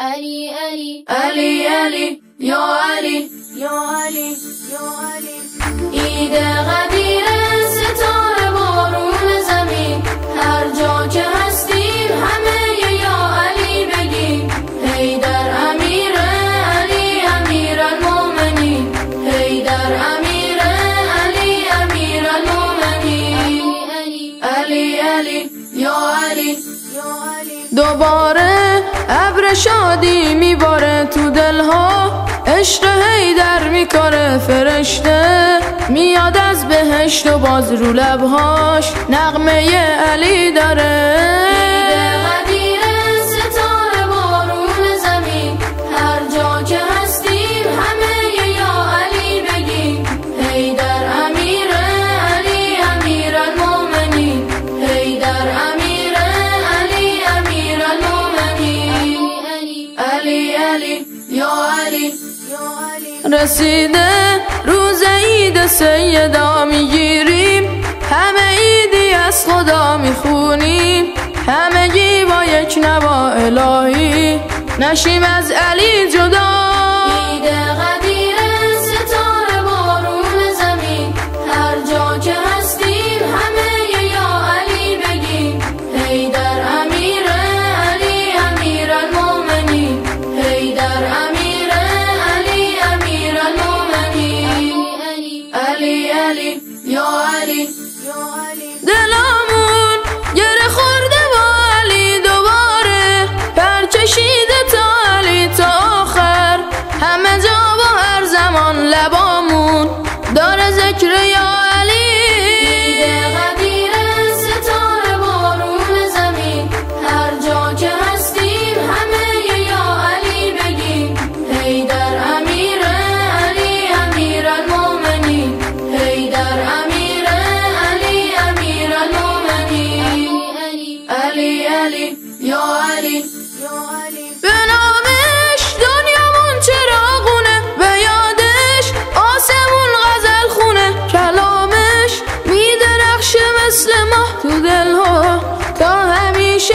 علی علی علی علی یا علی یا علی یا علی. عید قدیر ستاره بارون زمین، هر جا که هستیم همه یا علی بگیم. حیدر امیر علی امیر المومنین، حیدر امیر علی امیر المومنین. علی علی یا علی یا علی. دوباره ابر شادی میباره تو دلها، عشق حیدر میکاره فرشته، میاد از بهشت و باز رو لبهاش نغمه علی داره. عید قدیر ستاره بارون زمین، هر جا که هستیم همه یا علی بگیم. حیدر امیر علی امیر المومنین، حیدر امیر علی امیر المومنین. علی علی یا علی یا علی. رسیده روز عید سیدا میگیریم، همه عیدی از خدا میخونیم، همگی با یک نوا الهی نشیم از علی جدا. عید قدیر ستاره بارون زمین، هر جا که هستیم همه یا علی بگیم. حیدر امیر علی امیر المومنین، حیدر امیر علی امیر المومنین. علی علی یا علی یا علی. دلمون گره خورده با علی، دوباره پر کشیده تا علی تا آخر، همه جا با هر زمان لبامون داره ذکر یا علی. عید قدیر ستاره بارون زمین، هر جا که هستیم همه یا علی بگیم. حیدر امیر علی امیر المومنین، حیدر امیر علی امیر المومنین. علی علی یا علی یا علی. به نامش دنیامون چراغونه، به یادش آسمون غزل خونه، کلامش میدرخشه مثل ماه تو دلها تا همیشه